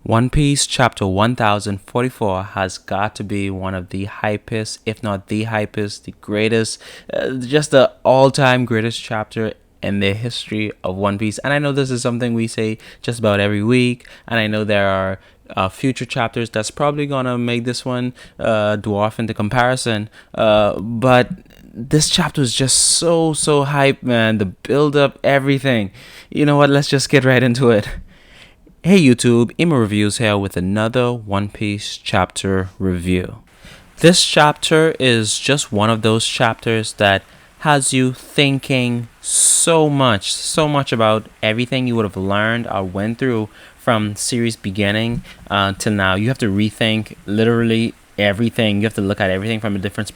One Piece chapter 1044 has got to be one of the hypest, if not the hypest, the greatest, just the all-time greatest chapter in the history of One Piece. And I know this is something we say just about every week, and I know there are future chapters that's probably gonna make this one dwarf into comparison, but this chapter is just so hype, man. The build up, everything. You know what, let's just get right into it. Hey YouTube, Emo Reviews here with another One Piece chapter review. This chapter is just one of those chapters that has you thinking so much about everything you would have learned or went through from series beginning to now. You have to rethink literally everything. You have to look at everything from a different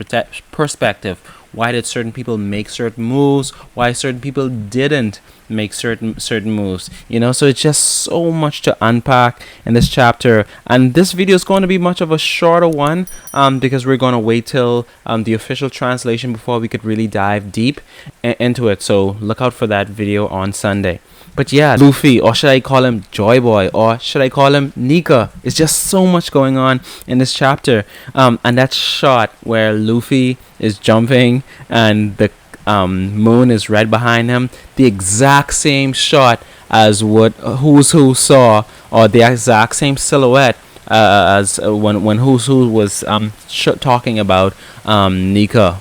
perspective. Why did certain people make certain moves? Why certain people didn't make certain moves? You know, so it's just so much to unpack in this chapter. And this video is going to be much of a shorter one because we're going to wait till the official translation before we could really dive deep into it. So look out for that video on Sunday. But yeah, Luffy, or should I call him Joy Boy, or should I call him Nika? It's just so much going on in this chapter. And that shot where Luffy is jumping and the moon is right behind him, the exact same shot as what Who's Who saw, or the exact same silhouette as when Who's Who was talking about Nika.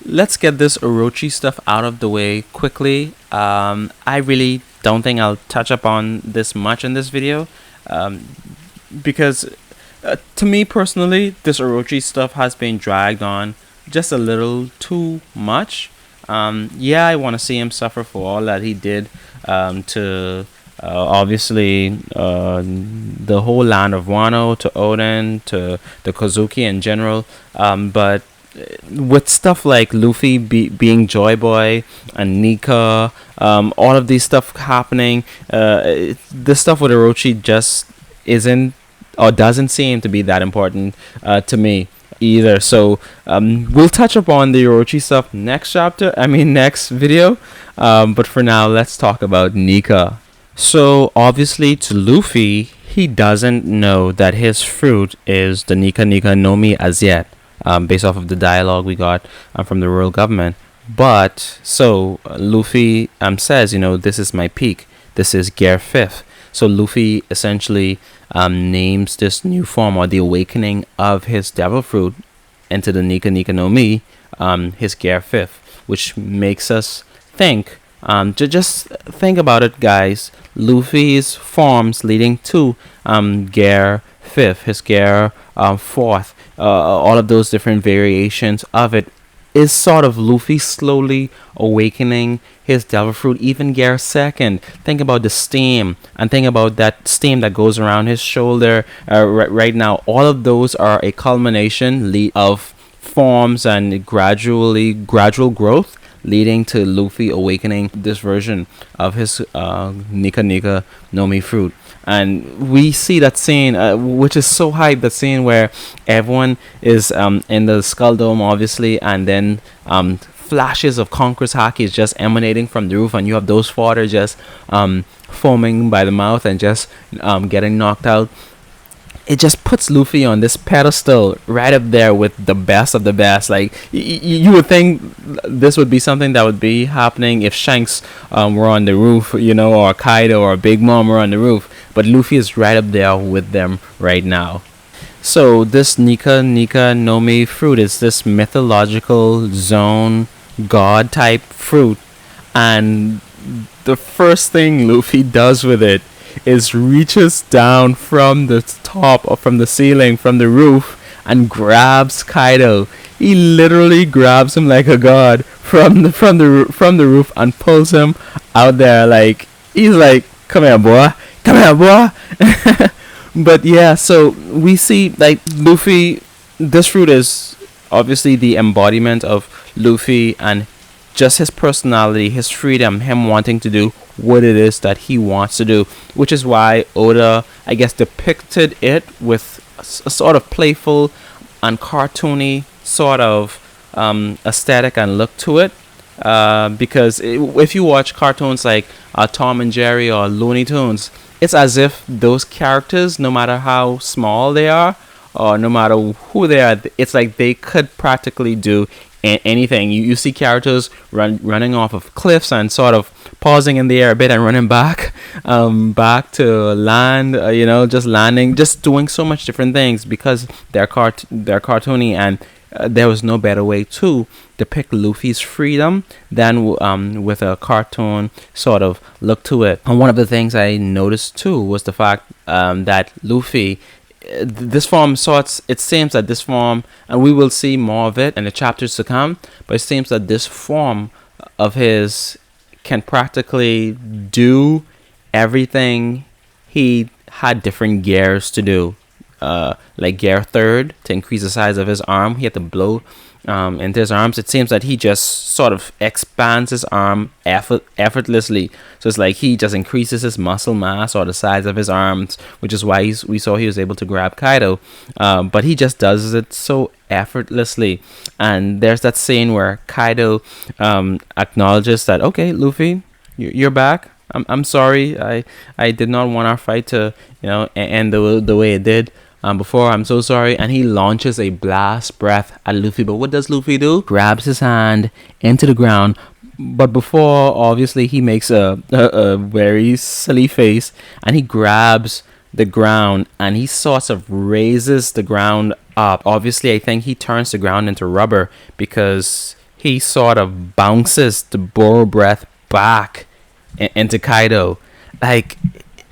Let's get this Orochi stuff out of the way quickly. I really don't think I'll touch upon this much in this video because to me personally, this Orochi stuff has been dragged on just a little too much. Yeah, I want to see him suffer for all that he did to obviously the whole land of Wano, to Oden, to the Kozuki in general, but with stuff like Luffy being Joy Boy and Nika, all of these stuff happening, this stuff with Orochi just isn't or doesn't seem to be that important to me either. So we'll touch upon the Orochi stuff next video, but for now let's talk about Nika. So obviously to Luffy, he doesn't know that his fruit is the Nika no Mi as yet. Based off of the dialogue we got from the royal government. But so Luffy says, you know, this is my peak. This is Gear 5th. So Luffy essentially names this new form, or the awakening of his devil fruit into the Nika no Mi, his Gear 5th, which makes us think, just think about it, guys. Luffy's forms leading to Gear 5th, his Gear 4th, all of those different variations of it is sort of Luffy slowly awakening his devil fruit. Even Gear 2nd, think about the steam, and think about that steam that goes around his shoulder right now. All of those are a culmination of forms and gradual growth leading to Luffy awakening this version of his Nika no Mi fruit. And we see that scene, which is so hype, that scene where everyone is in the Skull Dome, obviously, and then flashes of Conqueror's Haki is just emanating from the roof, and you have those fodder just foaming by the mouth and just getting knocked out. It just puts Luffy on this pedestal right up there with the best of the best. Like, you would think this would be something that would be happening if Shanks were on the roof, you know, or Kaido or Big Mom were on the roof. But Luffy is right up there with them right now. So this Nika no Mi fruit is this mythological zone god type fruit. And the first thing Luffy does with it is reaches down from the top, or from the ceiling, from the roof, and grabs Kaido. He literally grabs him like a god from the roof and pulls him out there. Like, he's like, come here boy. But yeah, so we see, like, Luffy, this fruit is obviously the embodiment of Luffy and just his personality, his freedom, him wanting to do what it is that he wants to do, which is why Oda, I guess, depicted it with a sort of playful and cartoony sort of aesthetic and look to it, because if you watch cartoons like Tom and Jerry or Looney Tunes, it's as if those characters, no matter how small they are or no matter who they are, it's like they could practically do anything. You see characters running off of cliffs and sort of pausing in the air a bit and running back, back to land. Just landing, just doing so much different things because they're cartoony, and there was no better way to depict Luffy's freedom than with a cartoon sort of look to it. And one of the things I noticed too was the fact that Luffy, this form sorts, it seems that this form, and we will see more of it in the chapters to come, but it seems that this form of his can practically do everything he had different gears to do. Like gear third, to increase the size of his arm, he had to blow into his arms. It seems that he just sort of expands his arm effortlessly. So it's like he just increases his muscle mass or the size of his arms, which is why we saw he was able to grab Kaido. But he just does it so effortlessly. And there's that scene where Kaido acknowledges that, okay, Luffy, you're back. I'm sorry. I did not want our fight to end the way it did before. I'm so sorry. And he launches a blast breath at Luffy. But what does Luffy do? Grabs his hand into the ground. But before, obviously, he makes a very silly face, and he grabs the ground and he sort of raises the ground up. Obviously, I think he turns the ground into rubber because he sort of bounces the Boro breath back into Kaido. Like,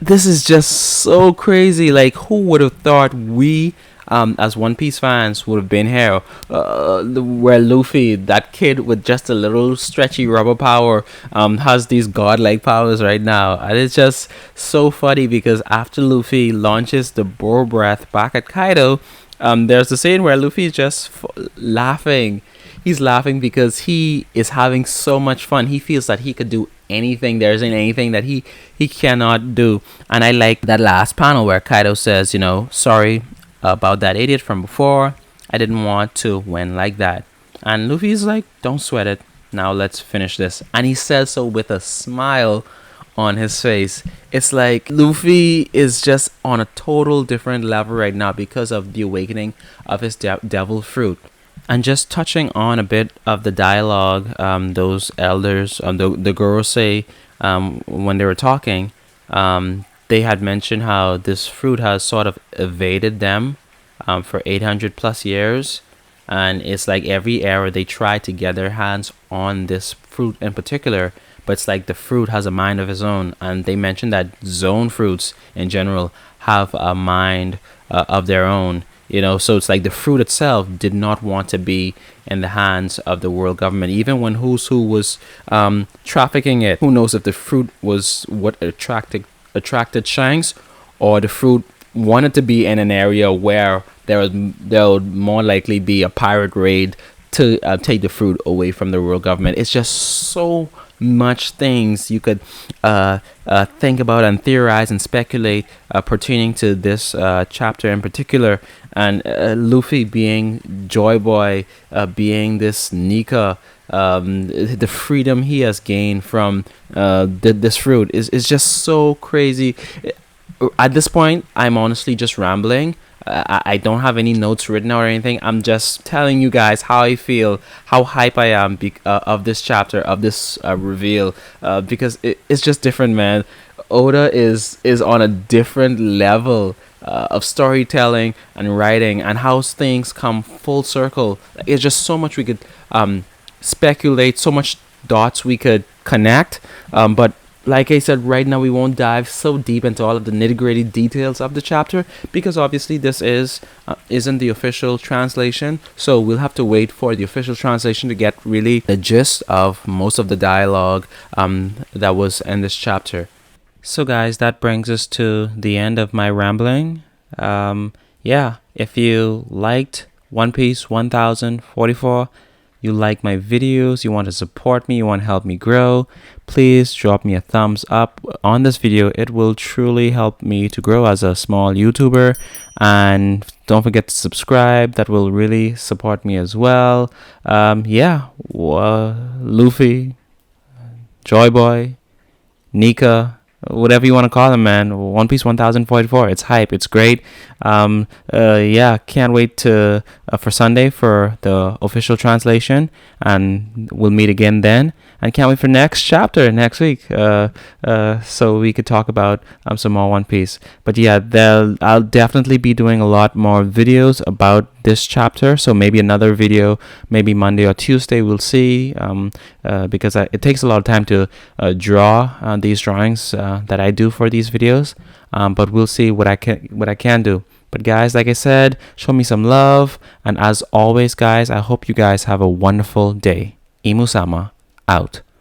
this is just so crazy. Like, who would have thought we as One Piece fans would have been here where Luffy, that kid with just a little stretchy rubber power, has these godlike powers right now. And it's just so funny because after Luffy launches the Boro breath back at Kaido, there's the scene where Luffy's just laughing. He's laughing because he is having so much fun. He feels that he could do anything. There isn't anything that he cannot do. And I like that last panel where Kaido says, sorry about that idiot from before. I didn't want to win like that. And Luffy's like, don't sweat it. Now let's finish this. And he says so with a smile on his face. It's like Luffy is just on a total different level right now because of the awakening of his devil fruit. And just touching on a bit of the dialogue, those elders, the Gorosei, when they were talking, they had mentioned how this fruit has sort of evaded them for 800 plus years. And it's like every era they try to get their hands on this fruit in particular, but it's like the fruit has a mind of its own. And they mentioned that zone fruits in general have a mind of their own. So it's like the fruit itself did not want to be in the hands of the world government. Even when Who's Who was trafficking it, who knows if the fruit was what attracted Shanks, or the fruit wanted to be in an area where there would more likely be a pirate raid to take the fruit away from the world government. It's just so much things you could think about and theorize and speculate pertaining to this chapter in particular. And Luffy being Joy Boy, being this Nika, the freedom he has gained from this fruit is just so crazy. At this point, I'm honestly just rambling. I don't have any notes written or anything. I'm just telling you guys how I feel, how hype I am of this chapter, of this reveal, because it's just different, man. Oda is on a different level of storytelling and writing, and how things come full circle. It's just so much we could speculate, so much dots we could connect, but like I said, right now we won't dive so deep into all of the nitty-gritty details of the chapter because obviously this isn't the official translation, so we'll have to wait for the official translation to get really the gist of most of the dialogue that was in this chapter. So guys, that brings us to the end of my rambling. If you liked One Piece 1044, you like my videos, you want to support me, you want to help me grow, please drop me a thumbs up on this video. It will truly help me to grow as a small YouTuber. And don't forget to subscribe. That will really support me as well. Luffy, Joy Boy, Nika, whatever you want to call them, man. One Piece 1044. It's hype. It's great. Yeah, can't wait to for Sunday for the official translation, and we'll meet again then. And can't wait for next chapter next week. So we could talk about some more One Piece. But yeah, I'll definitely be doing a lot more videos about this chapter. So maybe another video, maybe Monday or Tuesday. We'll see. Because it takes a lot of time to draw these drawings that I do for these videos. But we'll see what I can do. But guys, like I said, show me some love. And as always, guys, I hope you guys have a wonderful day. Imu-sama, out.